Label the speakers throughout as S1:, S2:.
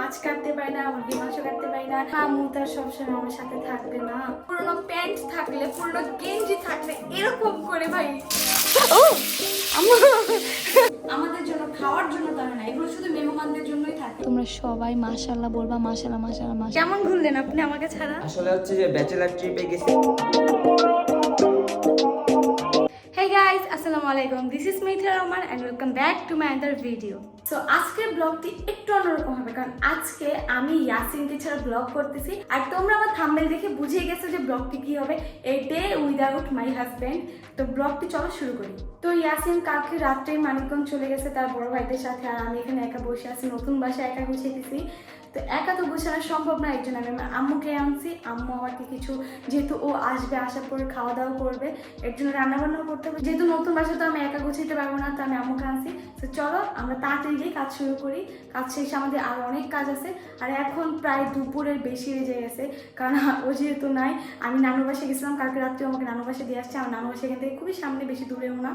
S1: মাছ কাটতে পারি না, মুরগি মাংস কাটতে পারি না। আম্মু তো আর সবসময় আমার সাথে থাকবে না। পুরোনো প্যান্ট থাকলে, পুরোনো গেঞ্জি থাকলে এরকম করে ভাই আমাদের জন্য খাওয়ার জন্য তারা না, এগুলো শুধু মেহমানদের জন্যই থাকে। তোমরা সবাই মাশাআল্লাহ বলবা, মাশাআল্লাহ মাশাআল্লাহ মাশাআল্লাহ। কেমন ঘুরলেন আপনি আমাকে ছাড়া?
S2: আসলে হচ্ছে যে ব্যাচেলার ট্রিপে গেছি।
S1: Hey guys, assalamu alaikum. This is Mithra Rahman and welcome back to my another video. So আজকের ব্লগটি একটু অন্যরকম হবে, কারণ আজকে আমি ইয়াসিনকে ছাড়া ব্লগ করতেছি। আর তোমরা আমার থাম্বনেল দেখে বুঝিয়ে গেছো যে ব্লগটি কি হবে, a day without my husband. তো ব্লগটি চলো শুরু করি। তো ইয়াসিন কালকে রাত্রে মানিকগঞ্জ চলে গেছে তার বড় ভাইদের সাথে, আর আমি এখানে একা বসে আছি, নতুন বাসায় একা গুছিয়েছি। তো একা তো গোছানো সম্ভব না, একজন আমি আমার আম্মুকে আনছি। আম্মু আমাকে কিছু, যেহেতু ও আসবে, আসার পরে খাওয়া দাওয়া করবে, এর জন্য রান্নাবান্নাও করতে হবে। যেহেতু নতুন বাসা তো আমি একা গুছাইতে পারবো না, তো আমি আম্মুকে আনছি। তো চলো আমরা তাড়াতাড়ি গিয়ে কাজ শুরু করি। কাজ শেষে আমাদের আরও অনেক কাজ আছে। আর এখন প্রায় দুপুরের বেশি বেজে গেছে, কারণ ও যেহেতু নাই। আমি নানু বাসে গেছিলাম কালকে রাত্রে, আমাকে নানু বাসে দিয়ে আসছে। আমার নানু বাসা এখান থেকে খুবই সামনে, বেশি দূরেও না।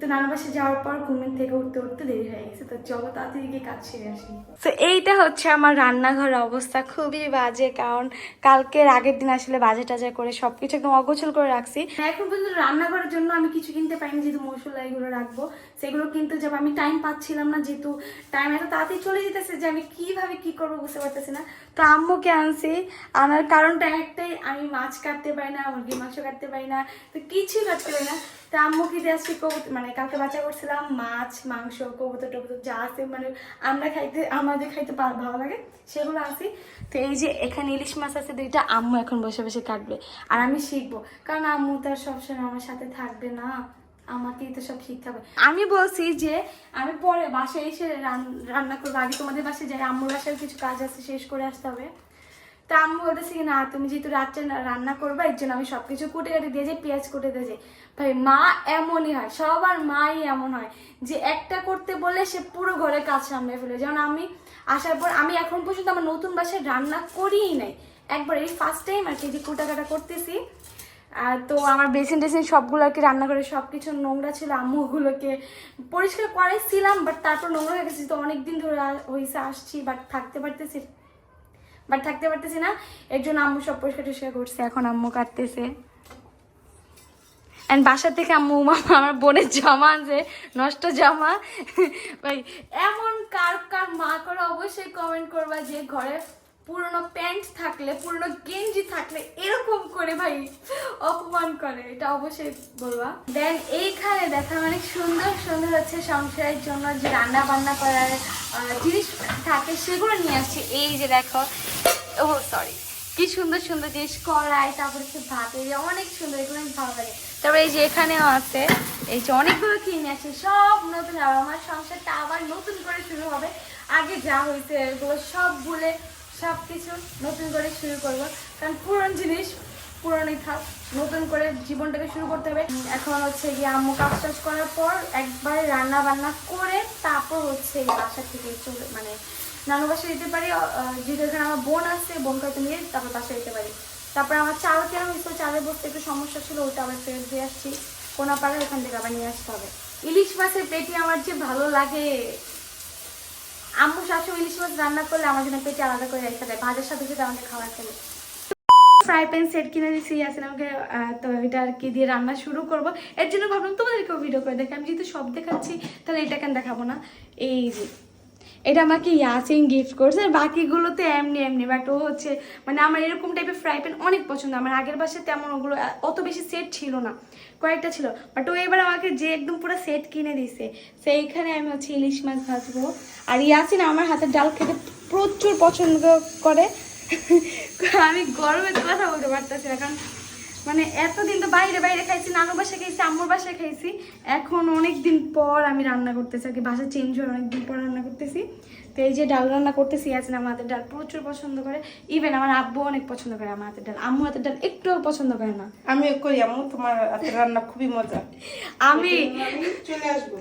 S1: তো নানু বাসে যাওয়ার পর ঘুমের থেকে উঠতে উঠতে দেরি হয়ে গেছে। তো চলো তাড়াতাড়ি গিয়ে কাজ সেরে আসি। তো এইটা হচ্ছে আমার রান্নাঘরের অবস্থা, খুবই বাজে, কারণ কালকের আগের দিন আসলে বাজে টাজে করে সবকিছু একদম অগোছল করে রাখছি। এখন পর্যন্ত রান্নাঘরের জন্য আমি কিছু কিনতে পারিনি, যেহেতু মশলা এগুলো রাখবো, সেগুলো কিনতে যাবো। আমি টাইম পাচ্ছিলাম না, যেহেতু টাইম এত তাড়াতাড়ি চলে যেতেছে যে আমি কিভাবে কি করবো বুঝতে পারতেছি না। তো আম্মুকে আনছি, আনার কারণটা একটাই, আমি মাছ কাটতে পারি না, মুরগি মাংস কাটতে পারি না, তো কিছুই কাটতে পারি না। তো আম্মুকে দিয়ে আসছি কবুতর, মানে কালকে বাচ্চা করছিলাম, মাছ মাংস কবুতর টবুতর যা আছে, মানে আমাদের খাইতে ভালো লাগে সেগুলো আসি। তো এই যে এখানে ইলিশ মাছ আছে দুইটা, আম্মু এখন বসে বসে কাটবে আর আমি শিখবো, কারণ আম্মু তো আর সবসময় আমার সাথে থাকবে না, আমাকেই তো সব শিখতে হবে। আমি বলছি যে আমি পরে বাসায় এসে রান্না করবো, আগে তোমাদের বাসায় যাই, আম্মুর বাসায় কিছু কাজ আছে শেষ করে আসতে হবে। তা আম্মু বলতেছি না, তুমি যেহেতু রাত্রে রান্না করবা, এর জন্য আমি সবকিছু কুটে কাটে দিয়ে যাই, পেঁয়াজ কুটে দিয়ে যাই। ভাই মা এমনই হয়, সবার মাই এমন হয় যে একটা করতে বলে সে পুরো ঘরে কাজ সামনে ফেলে। যেমন আমি আসার পর আমি এখন পর্যন্ত আমার নতুন বাসায় রান্না করিই নাই, একবার এই ফার্স্ট টাইম আর কি যে কুটা কাটা করতেছি। তো আমার বেসিন টেসিন সবগুলো আর কি রান্না করে সব কিছু নোংরা ছিল, আম্মু ওগুলোকে পরিষ্কার করাইছিলাম, বাট তারপর নোংরা হয়ে গেছে। তো অনেকদিন ধরে হয়েছে আসছি, বাট থাকতে পারতেছি না, এর জন্য আম্মু সব পরিষ্কার টরিষ্কার করছে। এখন আম্মু কাটতেছে। অ্যান্ড বাসা থেকে আম্মু আমার বোনের জামা আনছে, নষ্ট জামা। ভাই এমন কার কার মা করে অবশ্যই কমেন্ট করবা যে ঘরে পুরোনো প্যান্ট থাকলে, পুরোনো গেঞ্জি থাকলে এরকম করে ভাই অপমান করে, এটা অবশ্যই বলবা। দেন এইখানে দেখা অনেক সুন্দর সুন্দর হচ্ছে সংসারের জন্য যে রান্না বান্না করার জিনিস থাকে, সেগুলো নিয়ে আসছে। এই যে দেখো, ও সরি, কি সুন্দর সুন্দর জিনিস, কড়াই, তারপরে হচ্ছে ভাত, এই যে অনেক সুন্দর, এগুলো অনেক ভালো লাগে। তারপরে এই যে এখানেও আছে, এই যে অনেকগুলো কিনে আছে, সব নতুন। আর আমার সংসারটা আবার নতুন করে শুরু হবে, আগে যা হয়েছে এগুলো সব ভুলে সব কিছু নতুন করে শুরু করবো, কারণ পুরনো জিনিস পুরনোই থাক, নতুন করে জীবনটাকে শুরু করতে হবে। এখন হচ্ছে গিয়ে আম্মু কাজ টাজ করার পর একবারে রান্না বান্না করে তারপর হচ্ছে এই বাসা থেকে চলে, মানে নানু বাসায় যেতে পারি, যেহেতু এখানে আমার বোন আছে, বোনকে হয়তো নিয়ে তারপর বাসায় যেতে পারি। তারপর আমার চাল কেনা হয়েছিল, চালের বসতে একটু সমস্যা ছিল, ওটা আবার ফেরত দিয়ে আসছি কোনাপাড়া, ওখান থেকে আবার নিয়ে আসতে হবে। ইলিশ মাছের পেটি আমার যে ভালো লাগে, আম্মু সবসময় ইলিশ মাছ রান্না করলে আমার জন্য পেটে আলাদা করে রেখে দেয়, ভাজার সাথে সাথে আমাকে খাবার খেলে। ফ্রাই প্যান সেট কিনে দিয়েছি আসলে আমাকে, তো এটা আর কি দিয়ে রান্না শুরু করব। এর জন্য ভাবলাম তোমাদেরকেও ভিডিও করে দেখে, আমি যেহেতু সব দেখাচ্ছি তাহলে এটা কেন দেখাবো না। এই যে এটা আমাকে ইয়াসিন গিফট করছে, আর বাকিগুলো তো এমনি এমনি, বাট ও হচ্ছে মানে আমার এরকম টাইপের ফ্রাই প্যান অনেক পছন্দ। আমার আগের বাসায় তেমন ওগুলো অত বেশি সেট ছিল না, কয়েকটা ছিল, বাট ও এবার আমাকে যে একদম পুরো সেট কিনে দিছে। সেইখানে আমি হচ্ছে ইলিশ মাছ ভাজবো। আর ইয়াসিন আমার হাতের ডাল খেতে প্রচুর পছন্দ করে। আমি গরমে কথা বলতে পারতেছি না, কারণ মানে এতদিন তো বাইরে বাইরে খাইছি, নানু বাসায় খাইছি, আম্মুর বাসায় খাইছি, এখন অনেকদিন পর আমি রান্না করতেছি আর কি, বাসা চেঞ্জ হয়ে অনেকদিন পর রান্না করতেছি। তো এই যে ডাল রান্না করতেছি, আছে না, আমার হাতের ডাল প্রচুর পছন্দ করে, ইভেন আমার আব্বু অনেক পছন্দ করে আমার হাতের ডাল, আম্মু হাতের ডাল একটুও পছন্দ করে না।
S3: আমিও করি আম্মু, তোমার হাতের রান্না খুবই মজা।
S1: আমি
S3: চলে আসবো।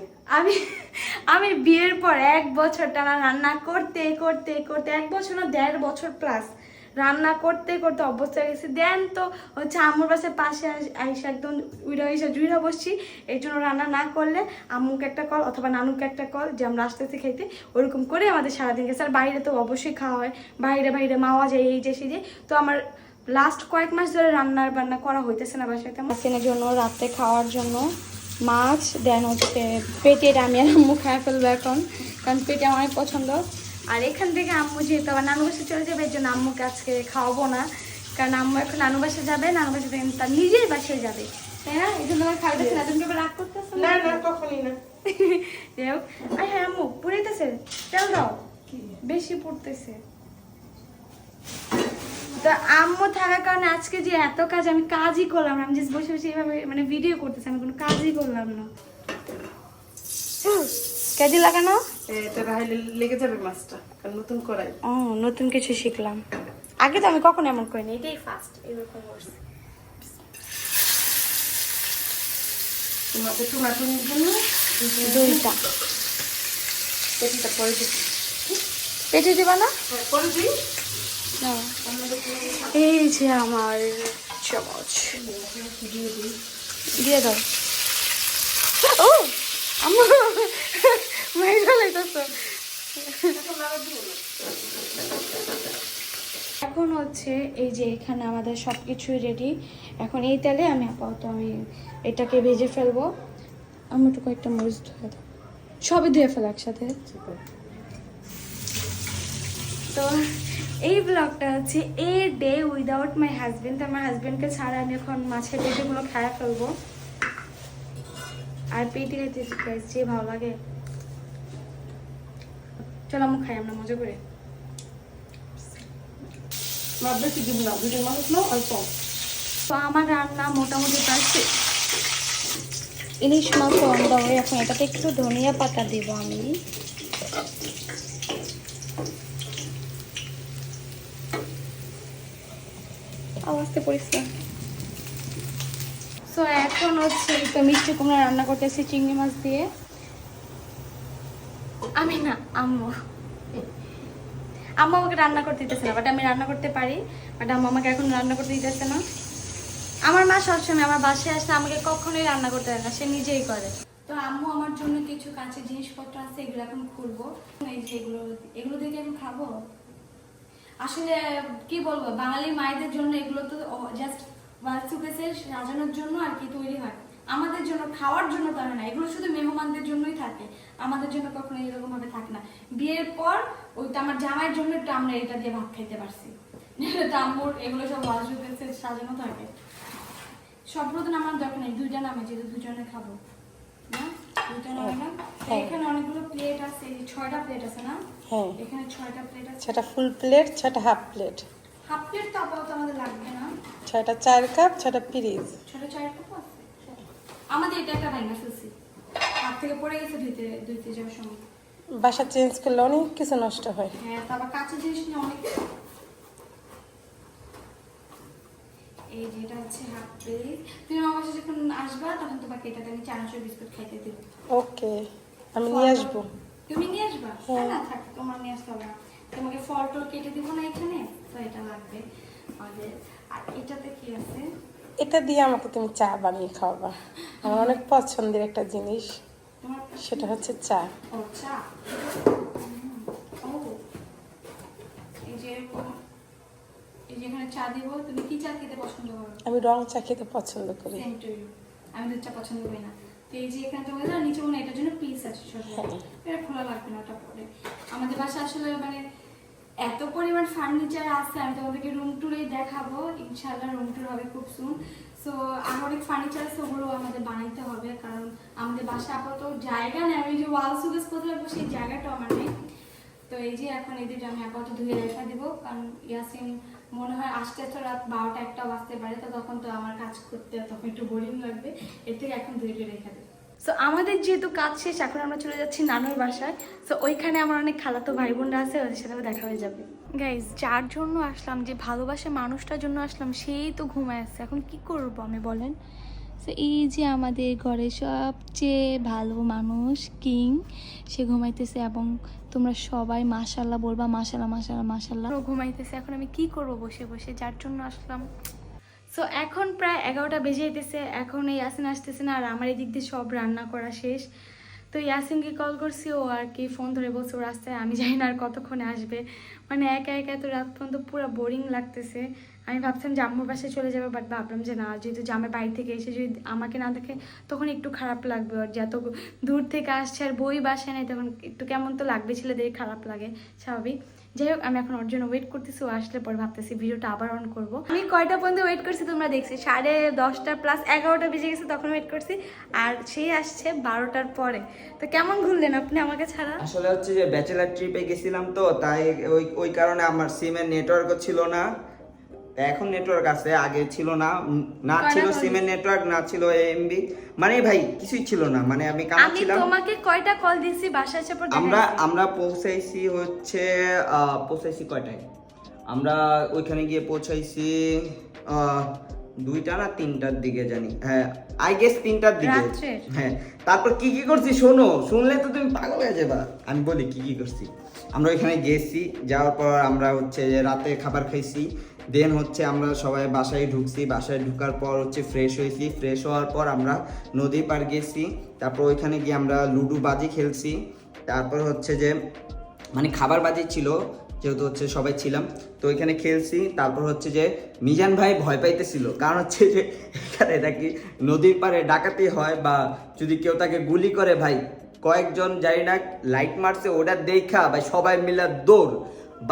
S1: আমি বিয়ের পর 1 বছর টানা রান্না করতে করতে করতে 1 বছর না 1.5 বছর প্লাস রান্না করতে করতে অভ্যস্ত হয়ে গেছি। দেন তো হচ্ছে আম্মুর বাসার পাশে আইসা একদম জুইরা বসছি, এই জন্য রান্না না করলে আম্মুকে একটা কল অথবা নানুকে একটা কল যে আমরা আসতেছি খাইতে, ওরকম করে আমাদের সারাদিন গেছে। আর বাইরে তো অবশ্যই খাওয়া হয়, বাইরে মাওয়া যায় এই যে সেই যে। তো আমার লাস্ট কয়েক মাস ধরে বান্না করা হইতেছে না বাসাতে। মাছের জন্য রাতে খাওয়ার জন্য মাছ, দেন হচ্ছে পেটে, আমি আর আম্মু খাওয়া ফেলবো এখন, কারণ পেটে আমার অনেক পছন্দ। আর এখান থেকে আম্মু যেহেতু আবার নানু বাসে চলে যাবে, এর জন্য আম্মুকে আজকে খাওয়াবো না, কারণ আম্মু এখন নানু বাসে যাবে, নানু বাসে থেকে তার নিজের বাসায় যাবে, তাই না? এই জন্য আমার খাওয়াইতেছে না। তুমি রাগ করতেছো?
S3: না না কখনই না।
S1: যাই হোক, আর হ্যাঁ আম্মু পুড়াইতেছে, তেল দাও, বেশি পুড়তেছে। তো আম্মু থাকার কারণে আজকে যে এত কাজ, আমি কাজই করলাম না, আমি জাস্ট বসে বসে এইভাবে মানে ভিডিও করতেছি, আমি কোনো কাজই করলাম না। কেজি লাগানো,
S3: এটা রাইলে লেগে যাবে মাছটা, কারণ নতুন করাই।
S1: ও নতুন কিছু শিখলাম, আগে তো আমি কখনো এমন করিনি, এটাই ফার্স্ট এরকম করছি।
S3: তোমাদের টুনাটুনির জন্য
S1: দুইটা
S3: পেটিটা পরে দিচ্ছি।
S1: পেটে দেবা না?
S3: হ্যাঁ, পরে দিই।
S1: না। এই যে আমার চামচ দিয়ে দাও। ও আম্মু মাইরা লাইতাছো। এখন হচ্ছে এই যে এখানে আমাদের সব কিছুই রেডি। এখন এই তেলে আমি আপাতত এটাকে ভেজে ফেলবো। আমি একটু কয়েকটা মরিচ ধুয়ে দাও, সবই ধুয়ে ফেলো একসাথে। তো এই ব্লগটা হচ্ছে a day without my husband. আমার হাজবেন্ডকে ছাড়া আমি এখন মাছের পেটিগুলো খাইয়া ফেলবো। আর পেটি খাইতে যে ভালো লাগে, চলো আমি খাই আমরা মজা করে।
S3: মাছ বেশি দিব না, দুজন মানুষ নাও অল্প।
S1: তো আমার রান্না মোটামুটি প্রায় ইলিশ মাছ রান্না হয়ে, এখন এটাতে একটু ধনিয়া পাতা দিব আমি। আওয়াজতে পরিষ্কার। সো এখন হচ্ছে তো মিষ্টি কুমড়া রান্না করতেছি চিংড়ি মাছ দিয়ে। আমি না, আম্মু আমাকে রান্না করতে দিতেছে না, বাট আমি রান্না করতে পারি, বাট আম্মু আমাকে এখন রান্না করতে দিতেছে না। আমার মা সবসময় আমার বাসায় আসলে আমাকে কখনোই রান্না করতে দেয় না, সে নিজেই করে। তো আম্মু আমার জন্য কিছু কাঁচের জিনিসপত্র আছে, এগুলো এখন খুলবো। এই যে এগুলো দেখে আমি খাবো। আসলে কি বলবো, বাঙালি মায়েদের জন্য এগুলো তো জাস্ট ওয়ালসুকেসে সাজানোর জন্য আর কি তৈরি হয়, আমাদের জন্য খাওয়ার জন্য তো না, এগুলো শুধু মেহমানদের জন্যই থাকে, আমাদের জন্য কখনো এরকম ভাবে থাকে না। বিয়ের পর ওইটা আমার জামাইয়ের জন্য একটু আমরা এটা দিয়ে ভাত খাইতে পারছি, তো আম্মুর এগুলো সব ওয়ালসুকেসে সাজানো থাকে। সবগুলো তো আমার দরকার নেই, দুইটা নামে যেহেতু দুজনে খাবো না, দুইটা নামে না। এখানে অনেকগুলো প্লেট আছে, 6টা প্লেট আছে না?
S3: হ্যাঁ,
S1: এখানে 6টা প্লেট আছে।
S3: 6টা ফুল প্লেট, 6টা হাফ প্লেট।
S1: হাফ প্লেট তো আপাতত আমাদের লাগবে না।
S3: 6টা 4 কাপ, 6টা পিরিজ।
S1: 6টা 4 কাপ আছে আমাদের। এটা একটা ভাঙা ফেলছি, হাত থেকে পড়ে গেছে ধুইতে যাওয়ার সময়।
S3: বাসা চেঞ্জ করলে অনেক কিছু নষ্ট হয়।
S1: হ্যাঁ, তারপর কাঁচের জিনিস নিয়ে অনেক। এই যে এটা হচ্ছে হাফ প্লেট। তুমি আমার বাসায় যখন আসবা তখন তোমাকে এটাতে আমি চানাচুর বিস্কুট খাইতে দিব।
S3: ওকে, আমি নিয়ে আসবো।
S1: তুমি নিয়ে আসবা? না থাক, তোমার নিয়ে আসতে হবে না, তোমাকে ফল টল কেটে দিব না এখানে, তো এটা লাগবে আমাদের। আর এটাতে কি আছে?
S3: এটা দিয়ে আমাকে তুমি চা বানিয়ে খাওয়াবা, আমার অনেক পছন্দের একটা জিনিস,
S1: তোমার
S3: সেটা হচ্ছে চা।
S1: ও চা। ও এই যে এরকম, এই যে এখানে চা দিব। তুমি কি চা খেতে পছন্দ করো?
S3: আমি রং চা খেতে পছন্দ করি।
S1: সেম টু ইউ, আমি দুধ চা পছন্দ করি না। তো এই যে এখানে তোমাদের না নিচে মনে হয় এটার জন্য পিস আছে ছোট, এটা খোলা লাগবে না ওটা পরে। আমাদের বাসা আসলে মানে এত পরিমাণ ফার্নিচার আছে, আমি তোমাদেরকে রুম ট্যুরেই দেখাবো ইনশাআল্লাহ, রুম ট্যুর হবে খুব সুন। সো আর অনেক ফার্নিচার আছে, ওগুলো আমাদের বানাইতে হবে, কারণ আমাদের বাসা আপাতত জায়গা নেই। আমি যে ওয়াল সুকেস কোথায় রাখবো সেই জায়গাটাও আমার নেই। তো এই যে এখন এদের আমি আপাতত ধুয়ে রেখে দেবো, কারণ ইয়াসিন মনে হয় আসতে তো রাত 12টা 1টা বাজতে পারে, তো তখন তো আমার কাজ করতে তখন একটু বোরিং লাগবে, এর থেকে এখন ধুয়ে রেখে দেবো। সো আমাদের যেহেতু কাজ শেষ, এখন আমরা চলে যাচ্ছি নানুর বাসায়। সো ওইখানে আমার অনেক খালাতো ভাই বোনরা আছে, ওদের সাথেও দেখা হয়ে যাবে। গাইজ, যার জন্য আসলাম, যে ভালোবাসে মানুষটার জন্য আসলাম, সেই তো ঘুমায় আছে। এখন কি করবো আমি বলেন? তো এই যে আমাদের ঘরে সবচেয়ে ভালো মানুষ কিং, সে ঘুমাইতেছে এবং তোমরা সবাই মাশাল্লাহ বলবা, মাশাল্লাহ মাশাল্লাহ মাশাল্লাহ। ও ঘুমাইতেছে, এখন আমি কি করব বসে বসে, যার জন্য আসলাম। সো এখন প্রায় 11টা বেজে যেতেছে, এখন এই ইয়াসিন আসতেছে না, আর আমার এদিক দিয়ে সব রান্না করা শেষ। তো ইয়াসিনকে কল করছি, ও আর কি ফোন ধরে বলছে ও রাস্তায়, আমি জানি না আর কতক্ষণে আসবে। মানে একা একা এত রাত পর্যন্ত পুরো বোরিং লাগতেছে। আমি ভাবছিলাম যে আম্মুর বাসায় চলে যাবে, বাট ভাবলাম যে না, যেহেতু জামাই বাড়ি থেকে এসে যদি আমাকে না দেখে তখন একটু খারাপ লাগবে, আর যত দূর থেকে আসছে আর বই বাসায় নেই, তখন একটু কেমন তো লাগবে, ছেলেদের খারাপ লাগে স্বাভাবিক। যাই হোক, আমি এখন ওর জন্য ওয়েট করতেছি, ও আসলে পরে ভাবতেছি ভিডিওটা আবার অন করব। আমি কয়টা পর্যন্ত ওয়েট করছি তোমরা দেখছি, 10:30 প্লাস 11টা বেজে গেছে তখন ওয়েট করছি, আর সেই আসছে 12টার পরে। তো কেমন ঘুরলেন আপনি আমাকে ছাড়া?
S2: আসলে হচ্ছে যে ব্যাচেলার ট্রিপে গেছিলাম তো, তাই ওই কারণে আমার সিমের নেটওয়ার্কও ছিল না। এখন নেটওয়ার্ক আছে, আগে ছিল না। না ছিল সিমের নেটওয়ার্ক, না ছিল এমবি, মানে ভাই কিছুই ছিল না। মানে আমি
S1: আমি
S2: কামাচ্ছিলাম।
S1: তোমাকে কয়টা কল দিছি বাসায় এসে পর?
S2: আমরা পৌঁছাইছি হচ্ছে পৌঁছাইছি কয়টায়, আমরা ওইখানে গিয়ে পৌঁছাইছি 2টা না 3টার দিকে জানি, হ্যাঁ আই গেস 3টার দিকে। হ্যাঁ, তারপর কি কি করছি শোনো, শুনলে তো তুমি পাগল হয়ে যাবা। আমি বলি কি কি করছি। আমরা ওইখানে গেছি, যাওয়ার পর আমরা হচ্ছে যে রাতে খাবার খাইছি, দেন হচ্ছে আমরা সবাই বাসায় ঢুকছি। বাসায় ঢুকার পর হচ্ছে ফ্রেশ হয়েছি, ফ্রেশ হওয়ার পর আমরা নদী পার গেছি। তারপর ওইখানে গিয়ে আমরা লুডো বাজি খেলছি। তারপর হচ্ছে যে মানে খাবার বাজি ছিল, যেহেতু হচ্ছে সবাই ছিলাম, তো ওইখানে খেলছি। তারপর হচ্ছে যে মিজান ভাই ভয় পাইতেছিল, কারণ হচ্ছে যে এখানে নাকি নদীর পাড়ে ডাকাতি হয়, বা যদি কেউ তাকে গুলি করে, ভাই কয়েকজন জানি না লাইট মারছে, ওটা দেখা ভাই সবাই মিলে দৌড়,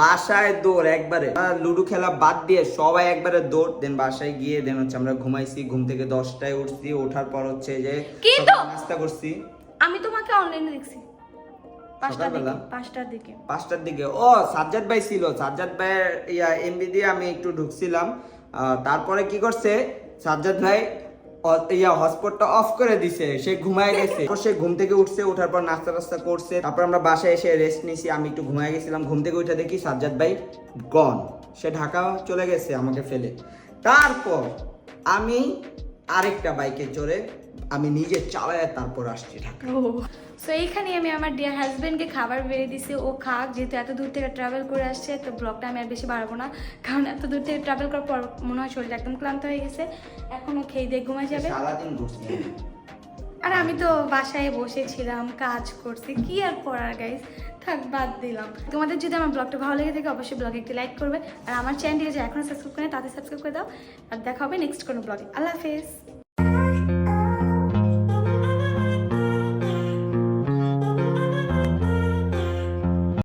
S2: বাসায় দৌড় একবারে। লুডো খেলা বাদ দিয়ে সবাই একবারে দৌড়। দেন বাসায় গিয়ে দেন হচ্ছে আমরা ঘুমাইছি, ঘুম থেকে 10টায় উঠছি। ওঠার পর হচ্ছে যে নাস্তা করছি।
S1: আমি তোমাকে অনলাইনে দেখছি 5টার দিকে।
S2: ও সাজ্জাদ ভাই ছিল, সাজ্জাদ ভাইয়ের এমবি দিয়ে আমি একটু ঢুকছিলাম। তারপরে কি করছে সাজ্জাদ ভাই, হটস্পটটা অফ করে দিছে, সে ঘুমায় গেছে। সে ঘুম থেকে উঠছে, ওঠার পর নাস্তা টাস্তা করছে। তারপর আমরা বাসায় এসে রেস্ট নিছি, আমি একটু ঘুমায় গেছিলাম। ঘুম থেকে উঠে দেখি সাজ্জাদ ভাই গন, সে ঢাকা চলে গেছে আমাকে ফেলে। তারপর আমি আরেকটা বাইকে চড়ে আমি নিজে চালায় তারপর আসছি ঢাকা।
S1: সো এইখানে আমি আমার ডিয়ার হাজবেন্ডকে খাবার বেড়ে দিছি, ও খাক, যেহেতু এত দূর থেকে ট্রাভেল করে আসছে। তো ব্লগটা আমি আর বেশি বাড়াবো না, কারণ এত দূর থেকে ট্রাভেল করার পর মনে হয় শরীরটা একদম ক্লান্ত হয়ে গেছে। এখনও খেয়ে দিয়ে ঘুমাই যাবে।
S2: সারাদিন ঘুরছি।
S1: আর আমি তো বাসায় বসেছিলাম, কাজ করছি, কি আর করার গাইস, থাক বাদ দিলাম। তোমাদের যদি আমার ব্লগটা ভালো লেগে থাকে অবশ্যই ব্লগে একটি লাইক করবে, আর আমার চ্যানেলটিকে যে এখনো সাবস্ক্রাইব করে তাতে সাবস্ক্রাইব করে দাও। আর দেখা হবে নেক্সট কোনো ব্লগে। আল্লাহ হাফেজ।